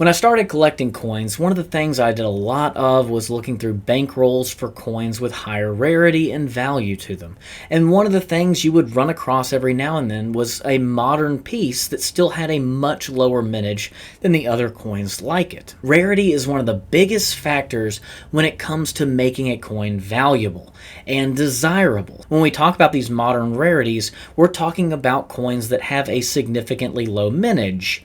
When I started collecting coins, one of the things I did a lot of was looking through bankrolls for coins with higher rarity and value to them. And one of the things you would run across every now and then was a modern piece that still had a much lower mintage than the other coins like it. Rarity is one of the biggest factors when it comes to making a coin valuable and desirable. When we talk about these modern rarities, we're talking about coins that have a significantly low mintage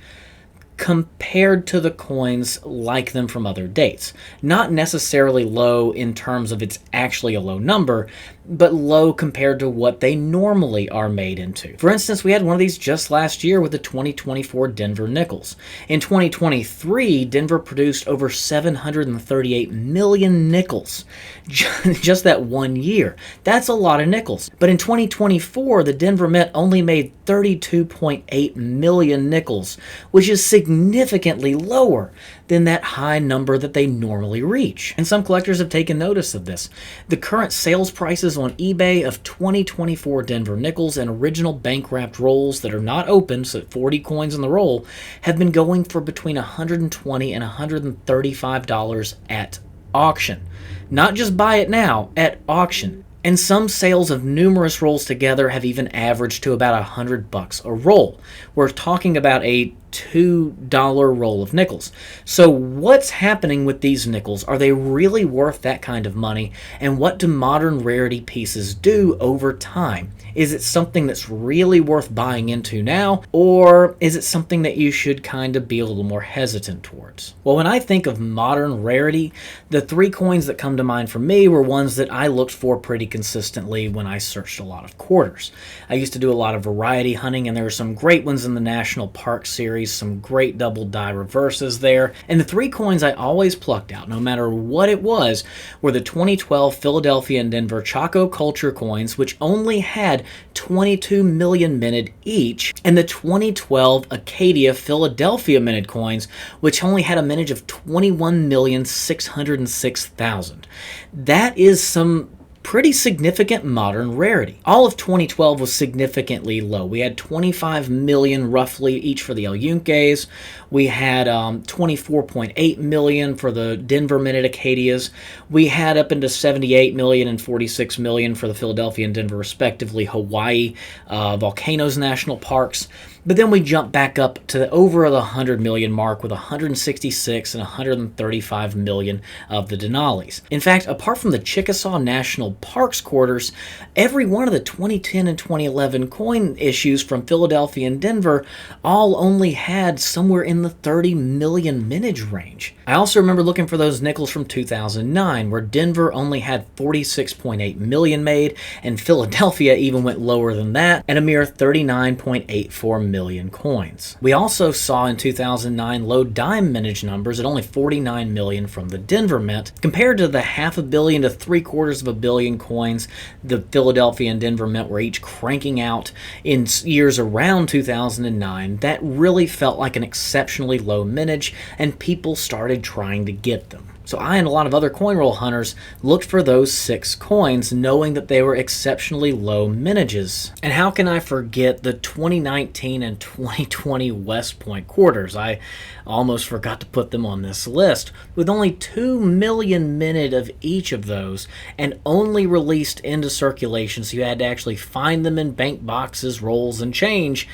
compared to the coins like them from other dates. Not necessarily low in terms of it's actually a low number, but low compared to what they normally are made into. For instance, we had one of these just last year with the 2024 Denver nickels. In 2023, Denver produced over 738 million nickels. Just that one year. That's a lot of nickels. But in 2024, the Denver Mint only made 32.8 million nickels, which is significantly lower than that high number that they normally reach. And some collectors have taken notice of this. The current sales prices on eBay of 2024 Denver nickels and original bank-wrapped rolls that are not open, so 40 coins in the roll, have been going for between $120 and $135 at auction. Not just buy it now, at auction. And some sales of numerous rolls together have even averaged to about $100 a roll. We're talking about a $2 roll of nickels. So what's happening with these nickels? Are they really worth that kind of money? And what do modern rarity pieces do over time? Is it something that's really worth buying into now? Or is it something that you should kind of be a little more hesitant towards? Well, when I think of modern rarity, the three coins that come to mind for me were ones that I looked for pretty consistently when I searched a lot of quarters. I used to do a lot of variety hunting, and there are some great ones in the National Park series, some great double die reverses there. And the three coins I always plucked out, no matter what it was, were the 2012 Philadelphia and Denver Chaco Culture coins, which only had 22 million minted each, and the 2012 Acadia Philadelphia minted coins, which only had a mintage of 21,606,000. That is some pretty significant modern rarity. All of 2012 was significantly low. We had 25 million roughly each for the El Yunques. We had 24.8 million for the Denver minted Acadias. We had up into 78 million and 46 million for the Philadelphia and Denver respectively Hawaii Volcanoes National Parks. But then we jumped back up to over the 100 million mark with 166 and 135 million of the Denali's. In fact, apart from the Chickasaw National Parks quarters, every one of the 2010 and 2011 coin issues from Philadelphia and Denver all only had somewhere in the 30 million mintage range. I also remember looking for those nickels from 2009, where Denver only had 46.8 million made, and Philadelphia even went lower than that at a mere 39.84 million coins. We also saw in 2009 low dime mintage numbers at only 49 million from the Denver Mint, compared to the $500 million to $750 million coins the Philadelphia and Denver Mint were each cranking out in years around 2009. That really felt like an exceptionally low mintage, and people started trying to get them. So I and a lot of other coin roll hunters looked for those 6 coins, knowing that they were exceptionally low mintages. And how can I forget the 2019 and 2020 West Point quarters? I almost forgot to put them on this list. With only 2 million minted of each of those, and only released into circulation, so you had to actually find them in bank boxes, rolls, and change.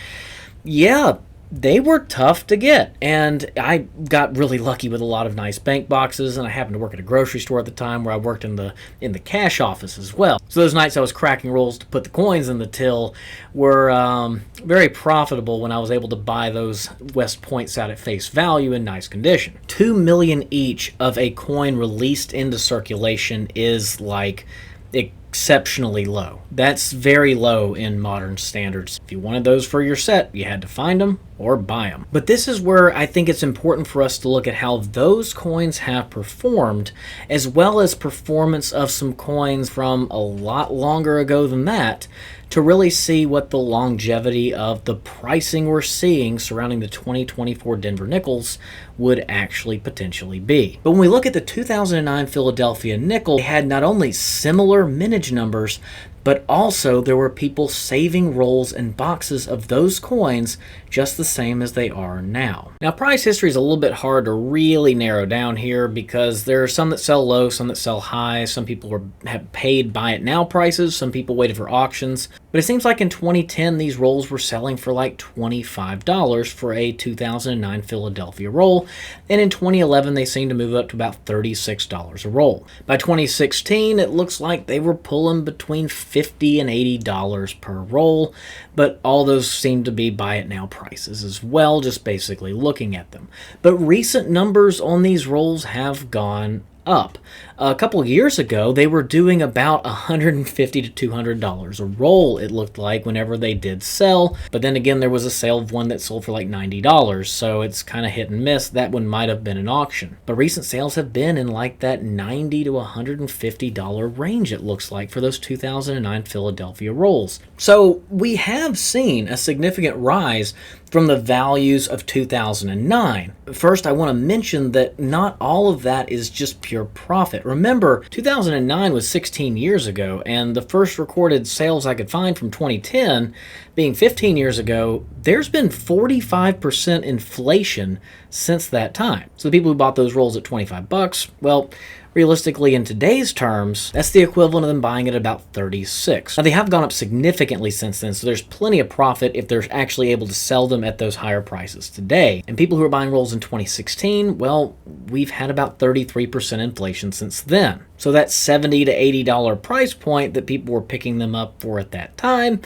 Yeah, they were tough to get, and I got really lucky with a lot of nice bank boxes, and I happened to work at a grocery store at the time where I worked in the cash office as well. So those nights I was cracking rolls to put the coins in the till were very profitable when I was able to buy those West Points out at face value in nice condition. 2 million each of a coin released into circulation is like exceptionally low. That's very low in modern standards. If you wanted those for your set, you had to find them or buy them. But this is where I think it's important for us to look at how those coins have performed, as well as performance of some coins from a lot longer ago than that, to really see what the longevity of the pricing we're seeing surrounding the 2024 Denver nickels would actually potentially be. But when we look at the 2009 Philadelphia nickel, they had not only similar mintage numbers, but also there were people saving rolls and boxes of those coins just the same as they are now. Now, price history is a little bit hard to really narrow down here because there are some that sell low, some that sell high. Some people have paid buy it now prices, some people waited for auctions. But it seems like in 2010, these rolls were selling for like $25 for a 2009 Philadelphia roll. And in 2011, they seemed to move up to about $36 a roll. By 2016, it looks like they were pulling between $50 and $80 per roll. But all those seem to be buy it now prices as well, just basically looking at them. But recent numbers on these rolls have gone up. A couple of years ago, they were doing about $150 to $200 a roll, it looked like, whenever they did sell. But then again, there was a sale of one that sold for like $90, so it's kind of hit and miss. That one might have been an auction. But recent sales have been in like that $90 to $150 range, it looks like, for those 2009 Philadelphia rolls. So we have seen a significant rise from the values of 2009. First, I want to mention that not all of that is just pure profit. Remember, 2009 was 16 years ago, and the first recorded sales I could find from 2010 being 15 years ago, there's been 45% inflation since that time. So the people who bought those rolls at $25, well, realistically, in today's terms, that's the equivalent of them buying it at about $36. Now, they have gone up significantly since then, so there's plenty of profit if they're actually able to sell them at those higher prices today. And people who are buying rolls in 2016, well, we've had about 33% inflation since then. So that $70 to $80 price point that people were picking them up for at that time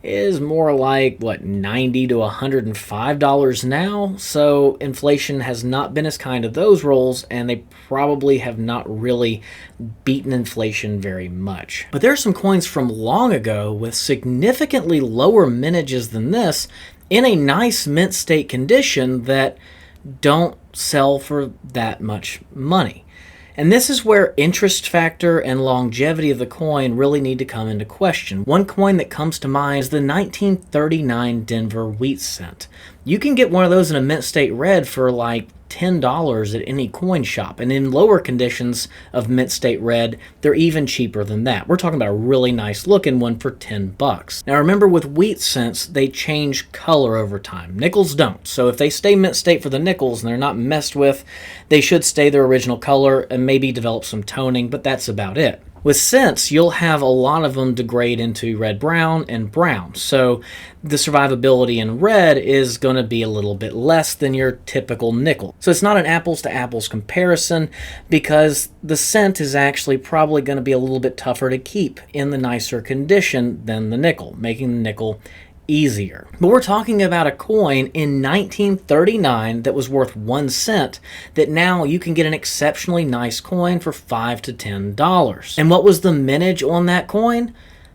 is more like, $90 to $105 now. So inflation has not been as kind to those rolls, and they probably have not really beaten inflation very much. But there are some coins from long ago with significantly lower mintages than this in a nice mint state condition that don't sell for that much money. And this is where interest factor and longevity of the coin really need to come into question. One coin that comes to mind is the 1939 Denver wheat cent. You can get one of those in a mint state red for like $10 at any coin shop. And in lower conditions of mint state red, they're even cheaper than that. We're talking about a really nice looking one for $10. Now remember, with wheat cents, they change color over time. Nickels don't. So if they stay mint state for the nickels and they're not messed with, they should stay their original color and maybe develop some toning, but that's about it. With cents, you'll have a lot of them degrade into red-brown and brown. So the survivability in red is going to be a little bit less than your typical nickel. So it's not an apples-to-apples comparison because the cent is actually probably going to be a little bit tougher to keep in the nicer condition than the nickel, making the nickel easier. But we're talking about a coin in 1939 that was worth 1 cent that now you can get an exceptionally nice coin for $5 to $10. And what was the mintage on that coin?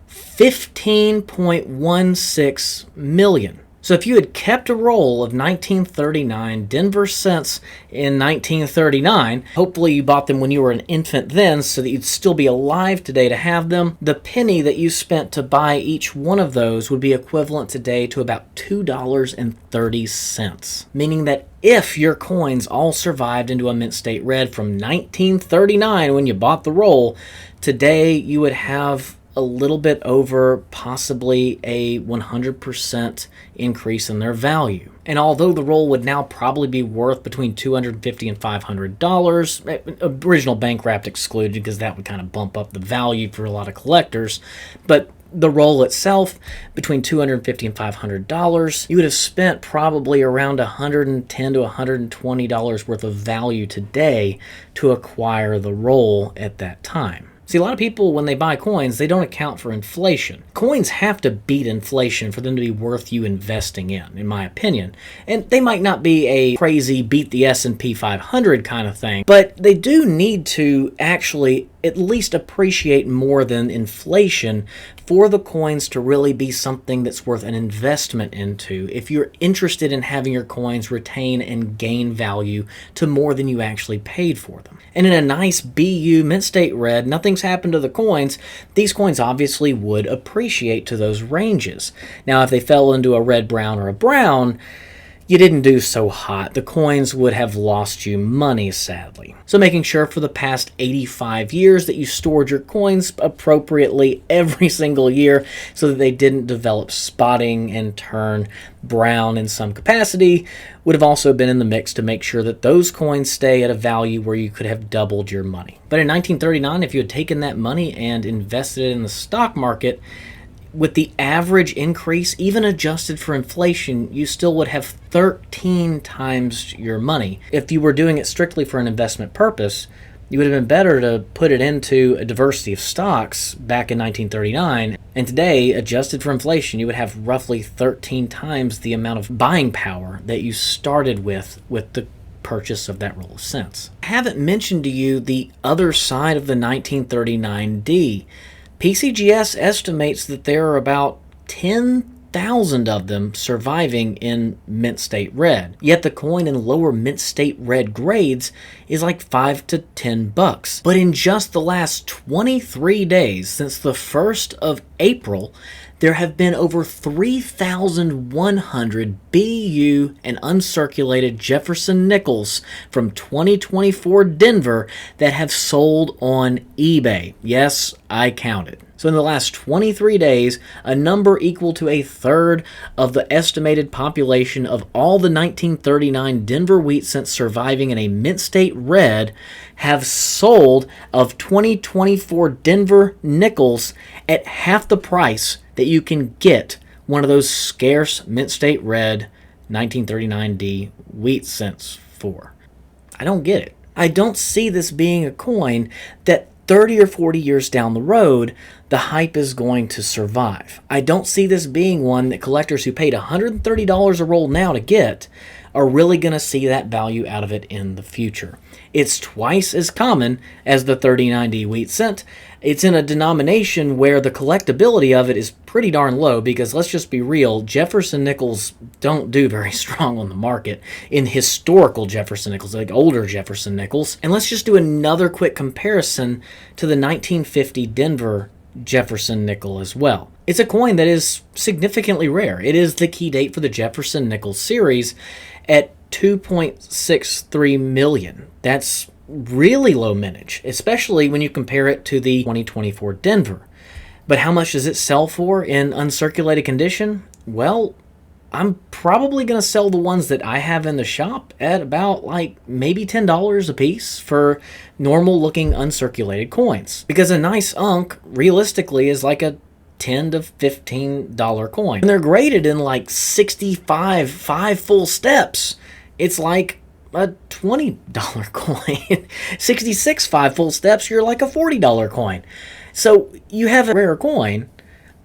15.16 million. So if you had kept a roll of 1939 Denver cents in 1939, hopefully you bought them when you were an infant then so that you'd still be alive today to have them, the penny that you spent to buy each one of those would be equivalent today to about $2.30, meaning that if your coins all survived into a mint state red from 1939 when you bought the roll, today you would have a little bit over possibly a 100% increase in their value. And although the roll would now probably be worth between $250 and $500, original bank wrapped excluded because that would kind of bump up the value for a lot of collectors, but the roll itself, between $250 and $500, you would have spent probably around $110 to $120 worth of value today to acquire the roll at that time. See, a lot of people, when they buy coins, they don't account for inflation. Coins have to beat inflation for them to be worth you investing in my opinion. And they might not be a crazy beat the S&P 500 kind of thing, but they do need to actually at least appreciate more than inflation for the coins to really be something that's worth an investment into if you're interested in having your coins retain and gain value to more than you actually paid for them. And in a nice BU mint state red, nothing's happened to the coins, these coins obviously would appreciate to those ranges. Now if they fell into a red brown or a brown, you didn't do so hot. The coins would have lost you money, sadly. So making sure for the past 85 years that you stored your coins appropriately every single year so that they didn't develop spotting and turn brown in some capacity would have also been in the mix to make sure that those coins stay at a value where you could have doubled your money. But in 1939, if you had taken that money and invested it in the stock market, with the average increase, even adjusted for inflation, you still would have 13 times your money. If you were doing it strictly for an investment purpose, you would have been better to put it into a diversity of stocks back in 1939. And today, adjusted for inflation, you would have roughly 13 times the amount of buying power that you started with the purchase of that roll of cents. I haven't mentioned to you the other side of the 1939D. PCGS estimates that there are about 10,000 of them surviving in mint state red. Yet the coin in lower mint state red grades is like $5 to $10. But in just the last 23 days, since the 1st of April, there have been over 3,100 BU and uncirculated Jefferson nickels from 2024 Denver that have sold on eBay. Yes, I counted. So in the last 23 days, a number equal to a third of the estimated population of all the 1939 Denver wheat cents surviving in a mint state red have sold of 2024 Denver nickels at half the price that you can get one of those scarce mint state red 1939D wheat cents for. I don't get it. I don't see this being a coin that 30 or 40 years down the road, the hype is going to survive. I don't see this being one that collectors who paid $130 a roll now to get are really going to see that value out of it in the future. It's twice as common as the 39D wheat cent. It's in a denomination where the collectability of it is pretty darn low because, let's just be real, Jefferson nickels don't do very strong on the market in historical Jefferson nickels, like older Jefferson nickels. And let's just do another quick comparison to the 1950 Denver Jefferson nickel as well. It's a coin that is significantly rare. It is the key date for the Jefferson nickel series at 2.63 million. That's really low mintage, especially when you compare it to the 2024 Denver. But how much does it sell for in uncirculated condition? Well, I'm probably going to sell the ones that I have in the shop at about like maybe $10 a piece for normal looking uncirculated coins. Because a nice unk realistically is like a $10 to $15 coin. And they're graded in like 65 5 full steps. It's like a $20 coin. 66 5 full steps, you're like a $40 coin. So you have a rare coin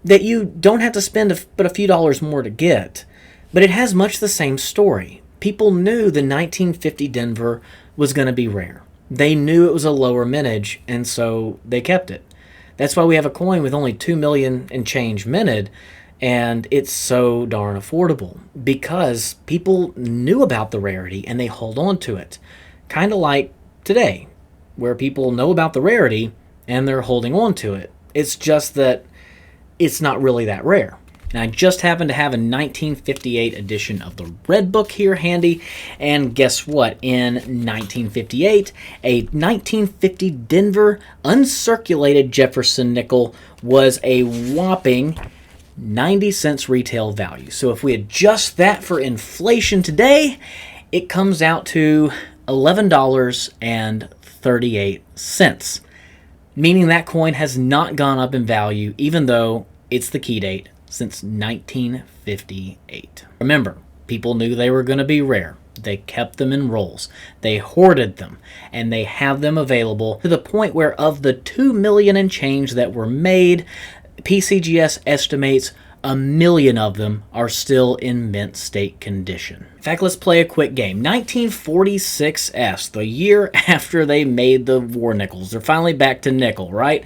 that you don't have to spend but a few dollars more to get. But it has much the same story. People knew the 1950 Denver was going to be rare. They knew it was a lower mintage, and so they kept it. That's why we have a coin with only 2 million and change minted, and it's so darn affordable because people knew about the rarity and they hold on to it. Kind of like today, where people know about the rarity and they're holding on to it. It's just that it's not really that rare. And I just happen to have a 1958 edition of the Red Book here handy. And guess what? In 1958, a 1950 Denver uncirculated Jefferson nickel was a whopping 90 cents retail value. So if we adjust that for inflation today, it comes out to $11.38. Meaning that coin has not gone up in value, even though it's the key date since 1958. Remember, people knew they were going to be rare. They kept them in rolls. They hoarded them, and they have them available to the point where of the 2 million and change that were made, PCGS estimates 1 million of them are still in mint state condition. In fact, let's play a quick game. 1946S, the year after they made the war nickels. They're finally back to nickel, right?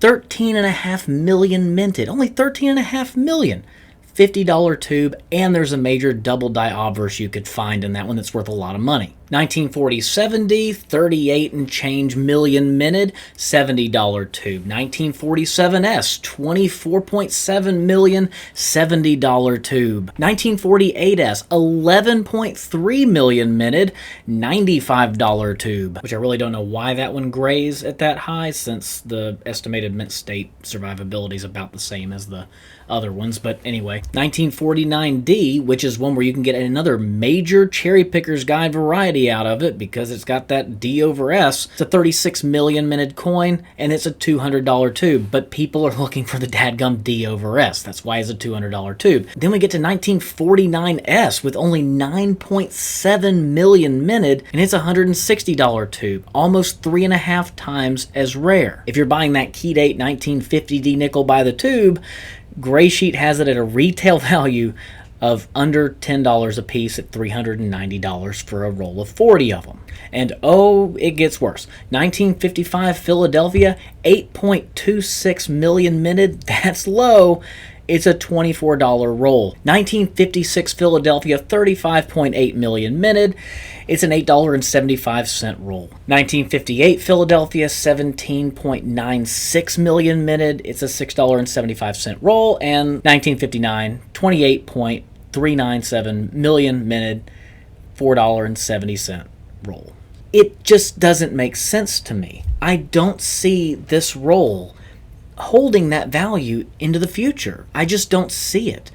13.5 million minted. Only 13.5 million. $50 tube, and there's a major double die obverse you could find in that one that's worth a lot of money. 1940-70, 38 and change million minted, $70 tube. 1947S, 24.7 million, $70 tube. 1948S, 11.3 million minted, $95 tube. Which I really don't know why that one grays at that high, since the estimated mint state survivability is about the same as the other ones. But anyway, 1949D, which is one where you can get another major cherry picker's guide variety out of it because it's got that D over S. It's a 36 million minted coin and it's a $200 tube, but people are looking for the dadgum D over S. That's why it's a $200 tube. Then we get to 1949S with only 9.7 million minted and it's a $160 tube, almost 3.5 times as rare. If you're buying that key date 1950D nickel by the tube, Gray Sheet has it at a retail value of under $10 a piece at $390 for a roll of 40 of them. And oh, it gets worse. 1955 Philadelphia, 8.26 million minted. That's low. It's a $24 roll. 1956 Philadelphia, 35.8 million minted. It's an $8.75 roll. 1958 Philadelphia, 17.96 million minted. It's a $6.75 roll. And 1959, 28.397 million minted, $4.70 roll. It just doesn't make sense to me. I don't see this roll holding that value into the future. I just don't see it.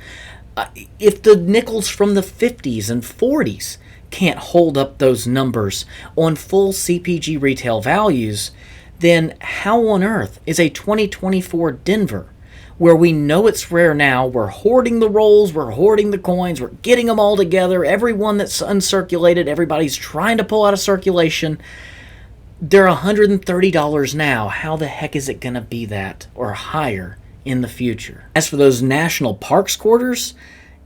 If the nickels from the 50s and 40s can't hold up those numbers on full CPG retail values, then how on earth is a 2024 Denver, where we know it's rare now, we're hoarding the rolls, we're hoarding the coins, we're getting them all together, everyone that's uncirculated, everybody's trying to pull out of circulation, they're $130 now. How the heck is it going to be that or higher in the future? As for those national parks quarters,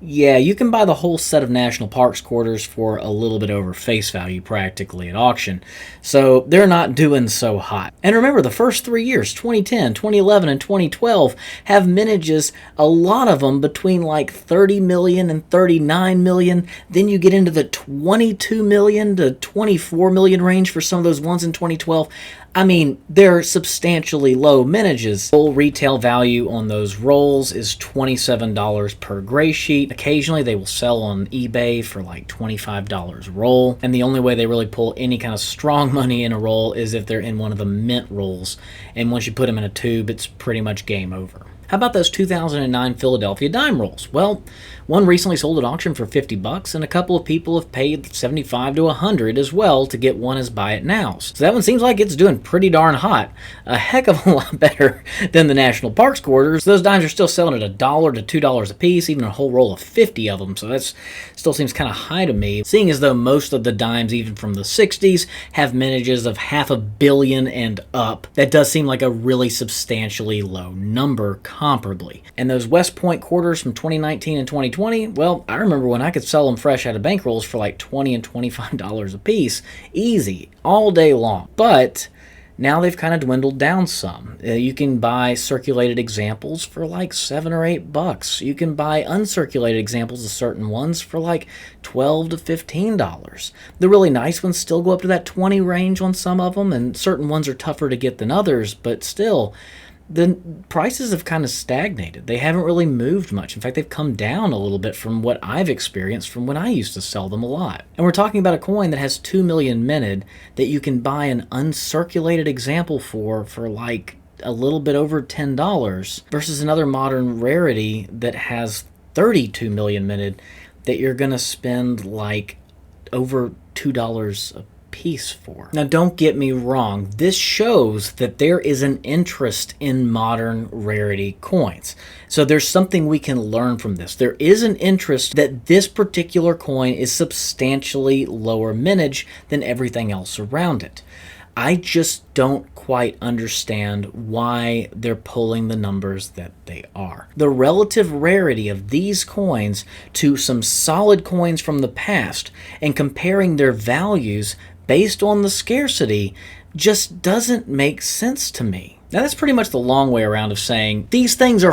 yeah, you can buy the whole set of national parks quarters for a little bit over face value practically at auction. So they're not doing so hot. And remember, the first 3 years, 2010, 2011, and 2012, have mintages, a lot of them between like 30 million and 39 million. Then you get into the 22 million to 24 million range for some of those ones in 2012. I mean, they're substantially low mintages. Full retail value on those rolls is $27 per Gray Sheet. Occasionally they will sell on eBay for like $25 a roll. And the only way they really pull any kind of strong money in a roll is if they're in one of the mint rolls. And once you put them in a tube, it's pretty much game over. How about those 2009 Philadelphia dime rolls? Well, one recently sold at auction for $50, and a couple of people have paid $75 to $100 as well to get one as buy it nows. So that one seems like it's doing pretty darn hot. A heck of a lot better than the national parks quarters. Those dimes are still selling at $1 to $2 a piece, even a whole roll of 50 of them. So that still seems kind of high to me, seeing as though most of the dimes, even from the 60s, have mintages of $500 million and up. That does seem like a really substantially low number comparably. And those West Point quarters from 2019 and 2020, well, I remember when I could sell them fresh out of bankrolls for like $20 and $25 a piece, easy, all day long. But now they've kind of dwindled down some. You can buy circulated examples for like $7 or $8. You can buy uncirculated examples of certain ones for like $12 to $15. The really nice ones still go up to that $20 range on some of them, and certain ones are tougher to get than others, but still, the prices have kind of stagnated. They haven't really moved much. In fact, they've come down a little bit from what I've experienced from when I used to sell them a lot. And we're talking about a coin that has 2 million minted that you can buy an uncirculated example for like a little bit over $10 versus another modern rarity that has 32 million minted that you're going to spend like over $2 a piece for. Now, don't get me wrong, this shows that there is an interest in modern rarity coins. So there's something we can learn from this. There is an interest that this particular coin is substantially lower mintage than everything else around it. I just don't quite understand why they're pulling the numbers that they are. The relative rarity of these coins to some solid coins from the past and comparing their values based on the scarcity just doesn't make sense to me. Now, that's pretty much the long way around of saying these things are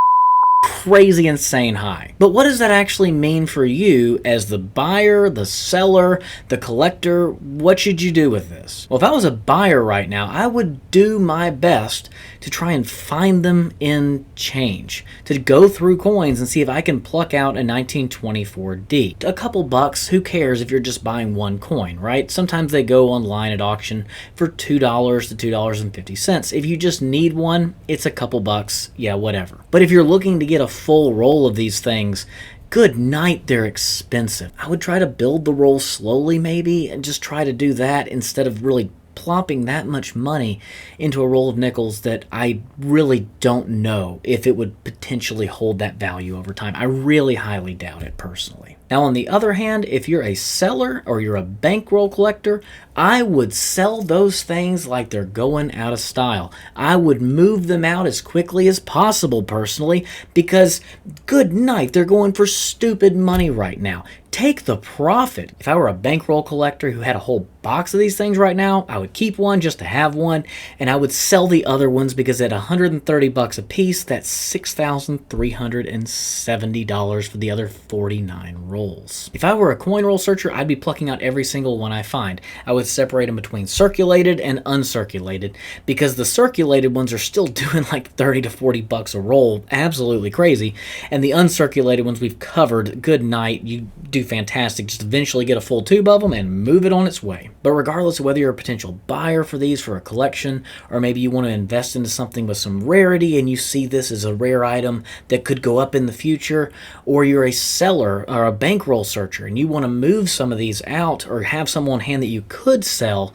crazy, insane high. But what does that actually mean for you as the buyer, the seller, the collector? What should you do with this? Well, if I was a buyer right now, I would do my best to try and find them in change, to go through coins and see if I can pluck out a 1924D. A couple bucks, who cares if you're just buying one coin, right? Sometimes they go online at auction for $2 to $2.50. If you just need one, it's a couple bucks, yeah, whatever. But if you're looking to get a full roll of these things, good night, they're expensive. I would try to build the roll slowly maybe, and just try to do that instead of really plopping that much money into a roll of nickels that I really don't know if it would potentially hold that value over time. I really highly doubt it personally. Now, on the other hand, if you're a seller or you're a bankroll collector, I would sell those things like they're going out of style. I would move them out as quickly as possible personally, because good night, they're going for stupid money right now. Take the profit. If I were a bankroll collector who had a whole box of these things right now, I would keep one just to have one, and I would sell the other ones because at $130 a piece, that's $6,370 for the other 49 rolls. If I were a coin roll searcher, I'd be plucking out every single one I find. I would separate them between circulated and uncirculated, because the circulated ones are still doing like 30 to 40 bucks a roll, absolutely crazy, and the uncirculated ones we've covered. Good night, you do fantastic. Just eventually get a full tube of them and move it on its way. But regardless of whether you're a potential buyer for these for a collection, or maybe you want to invest into something with some rarity and you see this as a rare item that could go up in the future, or you're a seller or a bankroll searcher and you want to move some of these out or have some on hand that you could sell,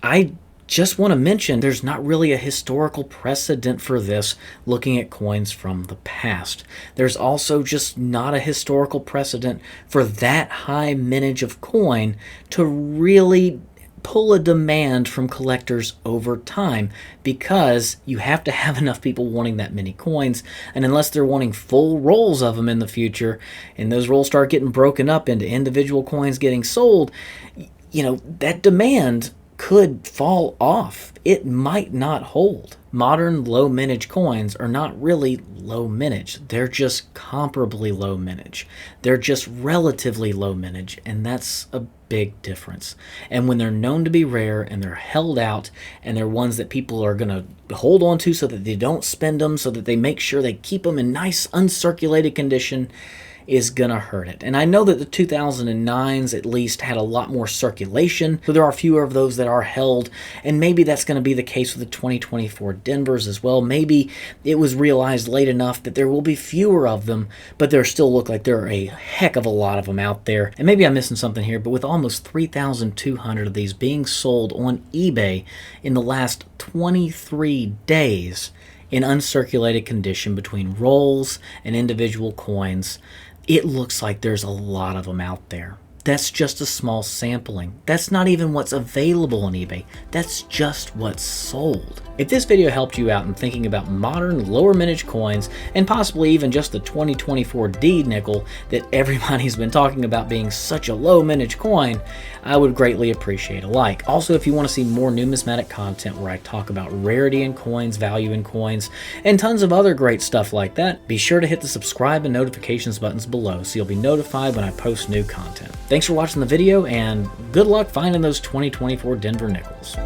I just want to mention there's not really a historical precedent for this looking at coins from the past. There's also just not a historical precedent for that high mintage of coin to really pull a demand from collectors over time, because you have to have enough people wanting that many coins, and unless they're wanting full rolls of them in the future and those rolls start getting broken up into individual coins getting sold, you know, that demand could fall off. It might not hold. Modern low mintage coins are not really low mintage. They're just comparably low mintage. They're just relatively low mintage, and that's a big difference. And when they're known to be rare and they're held out and they're ones that people are going to hold on to so that they don't spend them, so that they make sure they keep them in nice uncirculated condition, is gonna hurt it. And I know that the 2009s at least had a lot more circulation, so there are fewer of those that are held, and maybe that's going to be the case with the 2024 Denvers as well. Maybe it was realized late enough that there will be fewer of them, but there still look like there are a heck of a lot of them out there. And maybe I'm missing something here, but with almost 3,200 of these being sold on eBay in the last 23 days in uncirculated condition between rolls and individual coins, it looks like there's a lot of them out there. That's just a small sampling. That's not even what's available on eBay. That's just what's sold. If this video helped you out in thinking about modern lower mintage coins, and possibly even just the 2024D nickel that everybody's been talking about being such a low mintage coin, I would greatly appreciate a like. Also, if you want to see more numismatic content where I talk about rarity in coins, value in coins, and tons of other great stuff like that, be sure to hit the subscribe and notifications buttons below so you'll be notified when I post new content. Thanks for watching the video, and good luck finding those 2024 Denver nickels.